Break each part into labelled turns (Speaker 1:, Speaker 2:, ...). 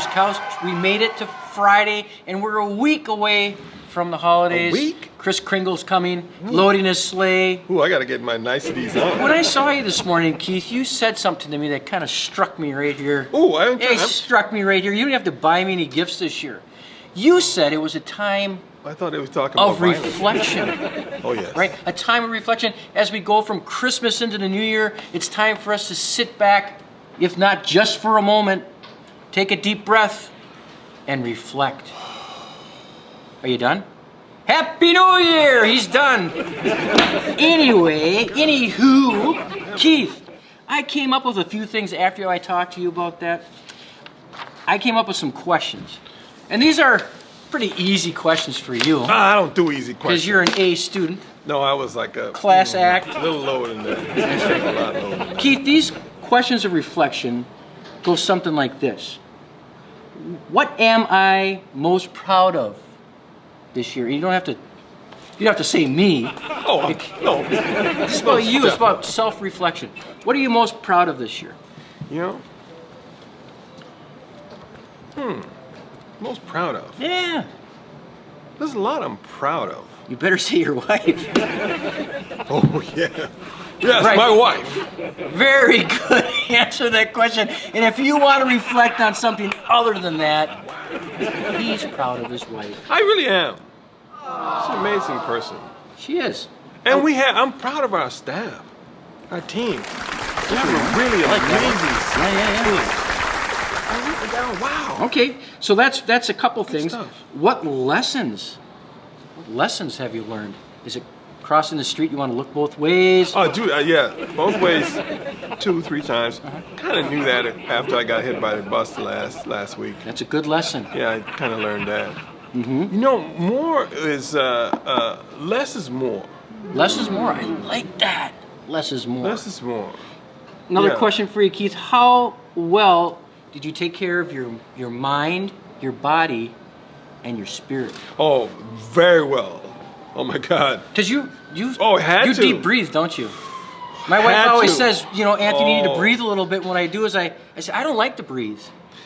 Speaker 1: Andrew's couch. We made it to Friday, and we're a week away from the holidays.
Speaker 2: A week?
Speaker 1: Chris Kringle's coming, loading his sleigh.
Speaker 2: Ooh, I got to get my niceties on.
Speaker 1: When I saw you this morning, Keith, you said something to me that kind of struck me right here.
Speaker 2: Ooh,
Speaker 1: It struck me right here. You don't have to buy me any gifts this year. You said it was a time
Speaker 2: I thought it was talking about
Speaker 1: of reflection.
Speaker 2: Oh, yes.
Speaker 1: Right? A time of reflection. As we go from Christmas into the new year, it's time for us to sit back, if not just for a moment, take a deep breath, and reflect. Are you done? Happy New Year! He's done. Anywho, Keith, I came up with a few things after I talked to you about that. I came up with some questions. And these are pretty easy questions for you.
Speaker 2: I don't do easy questions.
Speaker 1: Because you're an A student.
Speaker 2: No, I was like a...
Speaker 1: Class act.
Speaker 2: A little lower than that. A lot lower than that.
Speaker 1: Keith, these questions of reflection go something like this. What am I most proud of this year? You don't have to say me.
Speaker 2: Oh, no.
Speaker 1: It's about you. It's about self-reflection. What are you most proud of this year?
Speaker 2: You know? Most proud of?
Speaker 1: Yeah.
Speaker 2: There's a lot I'm proud of.
Speaker 1: You better say your wife.
Speaker 2: Oh, yeah. Yes,
Speaker 1: Right.
Speaker 2: my wife.
Speaker 1: Very good answer to that question. And if you want to reflect on something other than that, he's proud of his wife.
Speaker 2: I really am. She's an amazing person.
Speaker 1: She is.
Speaker 2: And I'm proud of our staff, our team. We have a really amazing
Speaker 1: Yeah.
Speaker 2: Wow.
Speaker 1: Okay, so that's a couple things.
Speaker 2: stuff.
Speaker 1: What lessons have you learned? Is it crossing the street, you want to look both ways?
Speaker 2: Oh, dude, yeah, both ways, 2-3 times. Kind of knew that after I got hit by the bus last week.
Speaker 1: That's a good lesson.
Speaker 2: Yeah, I kind of learned that. You know, more is less is more.
Speaker 1: Less is more. I like that. Less is more.
Speaker 2: Less is more.
Speaker 1: Another
Speaker 2: yeah.
Speaker 1: question for you, Keith. How well did you take care of your mind, your body, and your spirit?
Speaker 2: Oh, very well. Oh my God.
Speaker 1: Because you
Speaker 2: had to.
Speaker 1: deep breathe, don't you? My wife always says, Anthony, you need to breathe a little bit. When I do is I say, I don't like to breathe.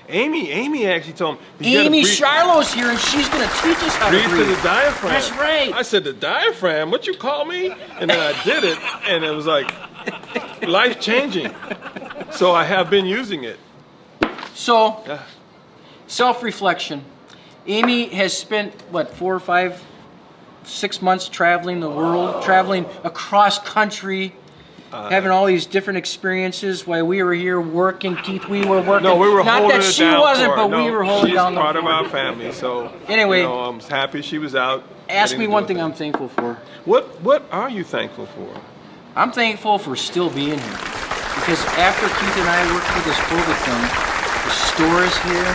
Speaker 2: Amy actually told me.
Speaker 1: Amye Scharlau's here, and she's going to teach us how to breathe.
Speaker 2: Breathe to the diaphragm.
Speaker 1: That's right.
Speaker 2: I said, the diaphragm? What you call me? And then I did it, and it was like life-changing. So I have been using it.
Speaker 1: So, self-reflection. Amy has spent, 4 or 5, 6 months traveling the world, traveling across country, having all these different experiences while we were here working. Keith, we were working.
Speaker 2: No, we were
Speaker 1: Not
Speaker 2: holding
Speaker 1: that
Speaker 2: it
Speaker 1: she
Speaker 2: down
Speaker 1: wasn't,
Speaker 2: for her.
Speaker 1: but we were holding down the
Speaker 2: She's part of
Speaker 1: fort.
Speaker 2: our family, so
Speaker 1: Anyway,
Speaker 2: I'm happy she was out.
Speaker 1: Ask me
Speaker 2: getting to
Speaker 1: one
Speaker 2: do
Speaker 1: thing
Speaker 2: her
Speaker 1: I'm thankful for.
Speaker 2: What are you thankful for?
Speaker 1: I'm thankful for still being here. Because after Keith and I worked through this COVID thing, the store is here.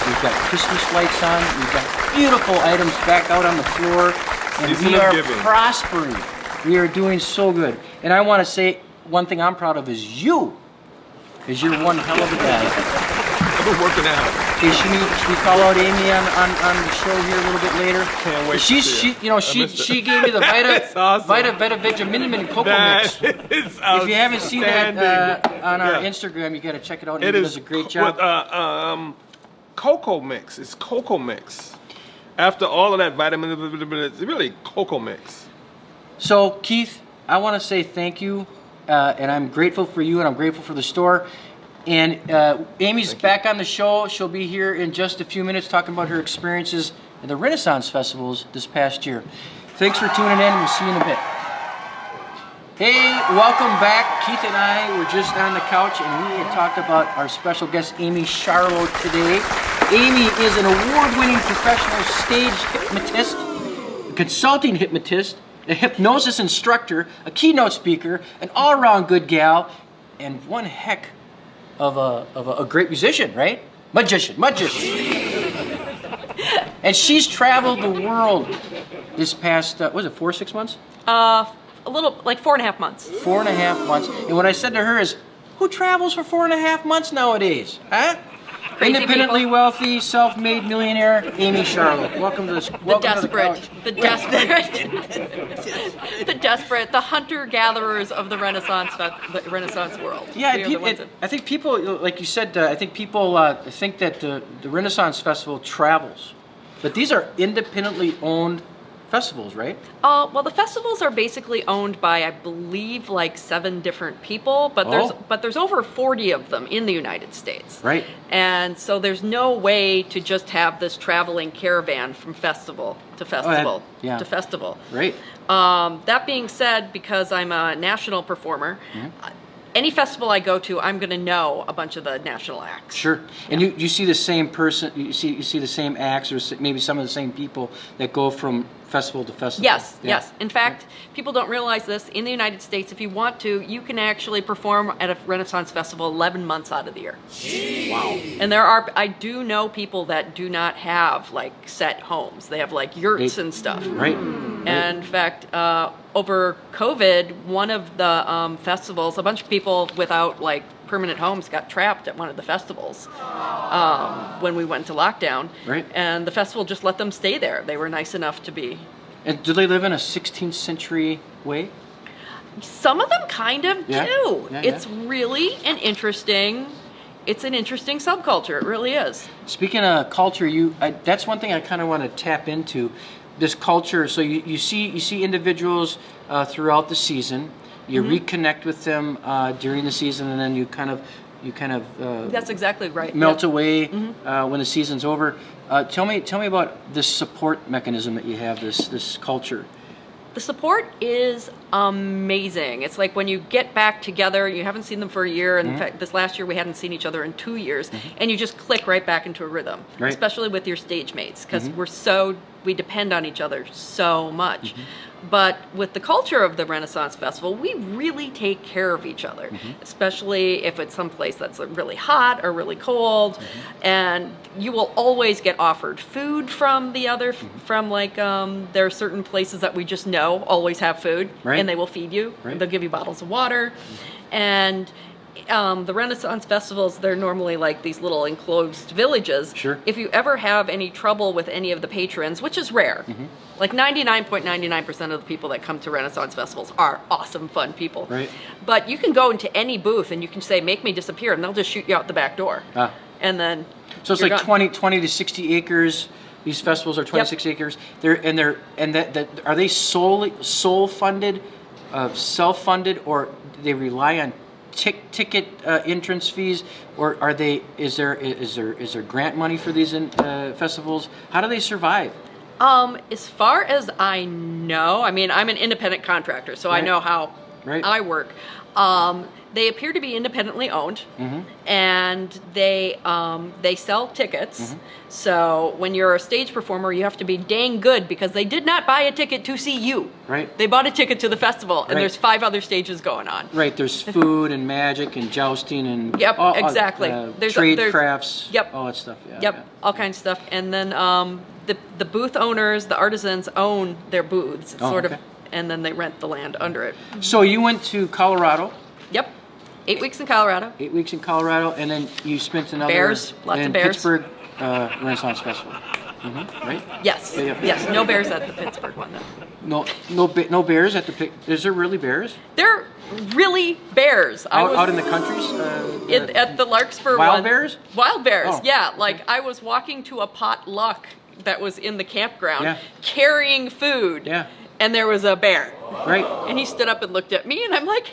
Speaker 1: We've got Christmas lights on. We've got beautiful items back out on the floor. And
Speaker 2: Season
Speaker 1: we
Speaker 2: of
Speaker 1: are
Speaker 2: giving.
Speaker 1: prospering. We are doing so good. And I want to say one thing I'm proud of is you. Because you're one hell of a guy.
Speaker 2: I've been working out.
Speaker 1: Okay, should we call out Amy on the show here a little bit later?
Speaker 2: Can't wait to see it.
Speaker 1: She gave me the
Speaker 2: That's awesome.
Speaker 1: Vita Vitamin Cocoa Mix.
Speaker 2: That is
Speaker 1: If you haven't seen that
Speaker 2: outstanding.
Speaker 1: on our
Speaker 2: Yeah.
Speaker 1: Instagram, you got to check it out.
Speaker 2: It
Speaker 1: Amy
Speaker 2: is
Speaker 1: does a great job.
Speaker 2: Cocoa mix. It's cocoa mix. After all of that vitamin, it's really cocoa mix.
Speaker 1: So, Keith, I want to say thank you, and I'm grateful for you, and I'm grateful for the store. And Amy's back on the show. She'll be here in just a few minutes talking about her experiences at the Renaissance Festivals this past year. Thanks for tuning in. We'll see you in a bit. Hey, welcome back. Keith and I were just on the couch, and we had talked about our special guest, Amye Scharlau, today. Amy is an award-winning professional stage hypnotist, a consulting hypnotist, a hypnosis instructor, a keynote speaker, an all-around good gal, and one heck of a great musician, right? Magician. And she's traveled the world this past, was it 4 or 6 months?
Speaker 3: A little, like 4.5 months.
Speaker 1: 4.5 months. And what I said to her is, who travels for 4.5 months nowadays? Huh?
Speaker 3: crazy
Speaker 1: Independently
Speaker 3: people.
Speaker 1: wealthy, self-made millionaire, Amye Scharlau. Welcome to
Speaker 3: The
Speaker 1: welcome
Speaker 3: desperate,
Speaker 1: to
Speaker 3: the desperate, the desperate, the hunter-gatherers of the Renaissance world.
Speaker 1: Yeah,
Speaker 3: We are the ones that-
Speaker 1: I think people, like you said, I think people think that the Renaissance Festival travels, but these are independently owned festivals, right?
Speaker 3: Well, the festivals are basically owned by, I believe, like 7 different people, but there's over 40 of them in the United States.
Speaker 1: Right.
Speaker 3: And so there's no way to just have this traveling caravan from festival to festival
Speaker 1: yeah.
Speaker 3: to festival.
Speaker 1: Right.
Speaker 3: That being said, because I'm a national performer, any festival I go to, I'm going to know a bunch of the national acts.
Speaker 1: Sure. And you see the same person, you see the same acts, or maybe some of the same people that go from festival to festival.
Speaker 3: Yes,
Speaker 1: Yeah.
Speaker 3: yes. In fact, people don't realize this. In the United States, if you want to, you can actually perform at a Renaissance festival 11 months out of the year.
Speaker 1: Wow.
Speaker 3: And I do know people that do not have like set homes. They have like yurts and stuff.
Speaker 1: Right.
Speaker 3: And in fact, over COVID, one of the festivals, a bunch of people without like permanent homes got trapped at one of the festivals when we went to lockdown.
Speaker 1: Right.
Speaker 3: And the festival just let them stay there. They were nice enough to be.
Speaker 1: And do they live in a 16th century way?
Speaker 3: Some of them kind of
Speaker 1: Yeah.
Speaker 3: do.
Speaker 1: Yeah,
Speaker 3: It's really an interesting subculture. It really is.
Speaker 1: Speaking of culture, that's one thing I kind of want to tap into, this culture. So you see individuals throughout the season. You reconnect with them during the season, and then you kind of
Speaker 3: That's exactly right.
Speaker 1: melt
Speaker 3: Yep.
Speaker 1: away when the season's over. Tell me about this support mechanism that you have. This culture.
Speaker 3: The support is amazing. It's like when you get back together, you haven't seen them for a year. And in fact, this last year we hadn't seen each other in 2 years, and you just click right back into a rhythm.
Speaker 1: Right.
Speaker 3: Especially with your stage mates, because we depend on each other so much. But with the culture of the Renaissance Festival, we really take care of each other, especially if it's someplace that's really hot or really cold. And you will always get offered food from the other, from like, there are certain places that we just know always have food,
Speaker 1: Right.
Speaker 3: and they will feed you.
Speaker 1: Right.
Speaker 3: They'll give you bottles of water. And the Renaissance festivals, they're normally like these little enclosed villages.
Speaker 1: Sure.
Speaker 3: If you ever have any trouble with any of the patrons, which is rare, like 99.99% of the people that come to Renaissance festivals are awesome, fun people.
Speaker 1: Right.
Speaker 3: But you can go into any booth and you can say, make me disappear, and they'll just shoot you out the back door.
Speaker 1: Ah.
Speaker 3: And then
Speaker 1: So it's
Speaker 3: you're
Speaker 1: like
Speaker 3: gone.
Speaker 1: 20 to 60 acres. These festivals are 26 acres. Are they soul funded, self-funded, or do they rely on ticket entrance fees, or is there grant money for these festivals? How do they survive?
Speaker 3: As far as I know, I mean, I'm an independent contractor, so I
Speaker 1: Right.
Speaker 3: know how
Speaker 1: Right.
Speaker 3: I work. They appear to be independently owned, and they sell tickets. So when you're a stage performer, you have to be dang good, because they did not buy a ticket to see you.
Speaker 1: Right.
Speaker 3: They bought a ticket to the festival, and
Speaker 1: Right.
Speaker 3: there's 5 other stages going on.
Speaker 1: Right. There's food and magic and jousting and
Speaker 3: Yep, exactly.
Speaker 1: Trade
Speaker 3: there's-
Speaker 1: crafts.
Speaker 3: Yep.
Speaker 1: All that stuff. Yeah.
Speaker 3: Yep,
Speaker 1: yeah.
Speaker 3: all kinds of stuff. And then the booth owners, the artisans, own their booths,
Speaker 1: Oh,
Speaker 3: sort
Speaker 1: okay.
Speaker 3: of, and then they rent the land under it.
Speaker 1: So you went to Colorado.
Speaker 3: Yep. 8 weeks in Colorado.
Speaker 1: 8 weeks in Colorado, and then you spent another
Speaker 3: Bears, lots
Speaker 1: in
Speaker 3: of bears.
Speaker 1: Pittsburgh Renaissance Festival. Right?
Speaker 3: Yes.
Speaker 1: Yeah, yeah.
Speaker 3: Yes. No bears at the Pittsburgh one though.
Speaker 1: No bears at the. Is there really bears
Speaker 3: They're really bears.
Speaker 1: out in the countries?
Speaker 3: At the Larkspur
Speaker 1: Wild
Speaker 3: one.
Speaker 1: bears?
Speaker 3: Wild bears.
Speaker 1: Oh.
Speaker 3: Yeah. Like I was walking to a potluck that was in the campground,
Speaker 1: Yeah.
Speaker 3: carrying food.
Speaker 1: Yeah.
Speaker 3: And there was a bear.
Speaker 1: Right.
Speaker 3: And he stood up and looked at me, and I'm like,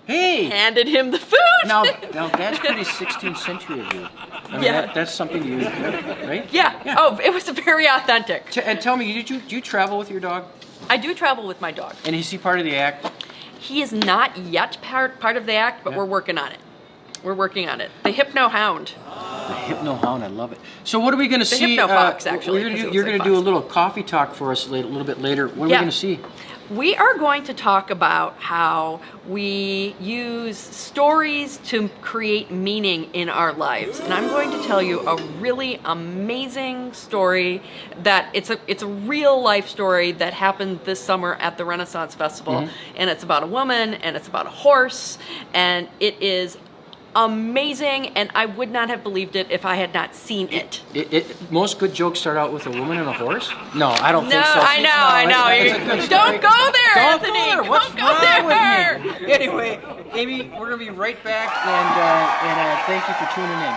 Speaker 1: Hey.
Speaker 3: handed him the food.
Speaker 1: Now that's pretty 16th century of you. I mean,
Speaker 3: Yeah.
Speaker 1: that's something you, right?
Speaker 3: Yeah. Oh, it was very authentic.
Speaker 1: And tell me, do you travel with your dog?
Speaker 3: I do travel with my dog.
Speaker 1: And is he part of the act?
Speaker 3: He is not yet part of the act, but
Speaker 1: Yeah.
Speaker 3: we're working on it. We're working on it. The Hypno Hound.
Speaker 1: The Hypno Hound, I love it. So what are we going to see?
Speaker 3: Hypno Fox, actually, because it
Speaker 1: You're
Speaker 3: looks
Speaker 1: going
Speaker 3: like
Speaker 1: to do a
Speaker 3: fox.
Speaker 1: little coffee talk for us a little bit later. What are we
Speaker 3: Yeah.
Speaker 1: going to see?
Speaker 3: We are going to talk about how we use stories to create meaning in our lives. And I'm going to tell you a really amazing story that it's a real life story that happened this summer at the Renaissance Festival. And it's about a woman, and it's about a horse, and it is amazing, and I would not have believed it if I had not seen it.
Speaker 1: Most good jokes start out with a woman and a horse? No, I don't
Speaker 3: No,
Speaker 1: think so.
Speaker 3: I know.
Speaker 1: It's a good story.
Speaker 3: Don't go there,
Speaker 1: Don't
Speaker 3: Anthony.
Speaker 1: go there. What's
Speaker 3: Don't go
Speaker 1: wrong
Speaker 3: there.
Speaker 1: with me? Anyway, Amy, we're going to be right back, and thank you for tuning in.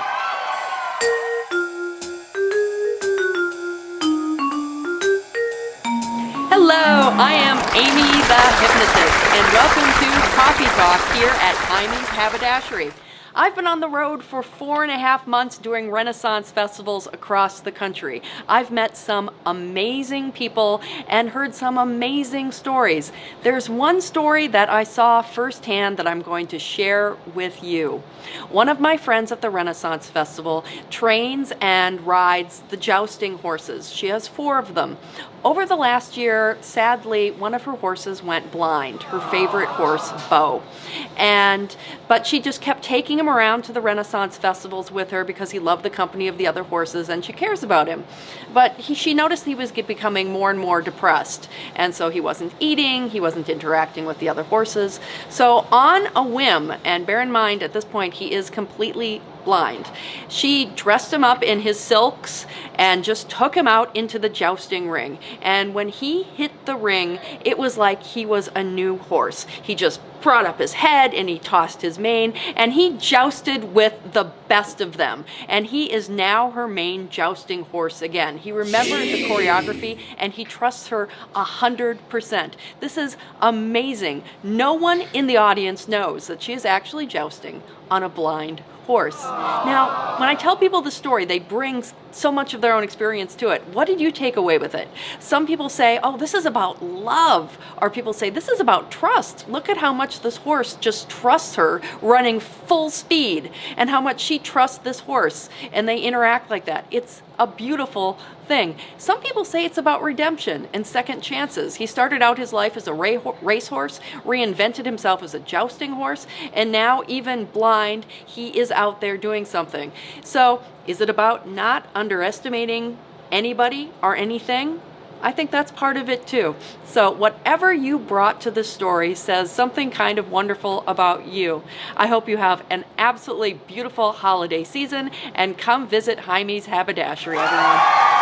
Speaker 3: Hello, I am Amy the Hypnotist, and welcome to Coffee Talk here at Amye's Haberdashery. I've been on the road for 4.5 months doing Renaissance festivals across the country. I've met some amazing people and heard some amazing stories. There's one story that I saw firsthand that I'm going to share with you. One of my friends at the Renaissance Festival trains and rides the jousting horses. She has 4 of them. Over the last year, sadly, one of her horses went blind, her favorite horse, Bo. But she just kept taking him around to the Renaissance festivals with her because he loved the company of the other horses and she cares about him. But she noticed he was becoming more and more depressed. And so he wasn't eating, he wasn't interacting with the other horses. So on a whim, and bear in mind at this point he is completely blind, she dressed him up in his silks and just took him out into the jousting ring. And when he hit the ring, it was like he was a new horse. He just brought up his head and he tossed his mane and he jousted with the best of them. And he is now her main jousting horse again. He remembered the choreography and he trusts her 100%. This is amazing. No one in the audience knows that she is actually jousting on a blind horse. Now, when I tell people the story, they bring so much of their own experience to it. What did you take away with it? Some people say, oh, this is about love. Or people say, this is about trust. Look at how much this horse just trusts her running full speed and how much she trusts this horse. And they interact like that. It's a beautiful thing. Some people say it's about redemption and second chances. He started out his life as a racehorse, reinvented himself as a jousting horse, and now even blind, he is out there doing something. So is it about not underestimating anybody or anything? I think that's part of it too. So whatever you brought to the story says something kind of wonderful about you. I hope you have an absolutely beautiful holiday season and come visit Amye's Haberdashery, everyone.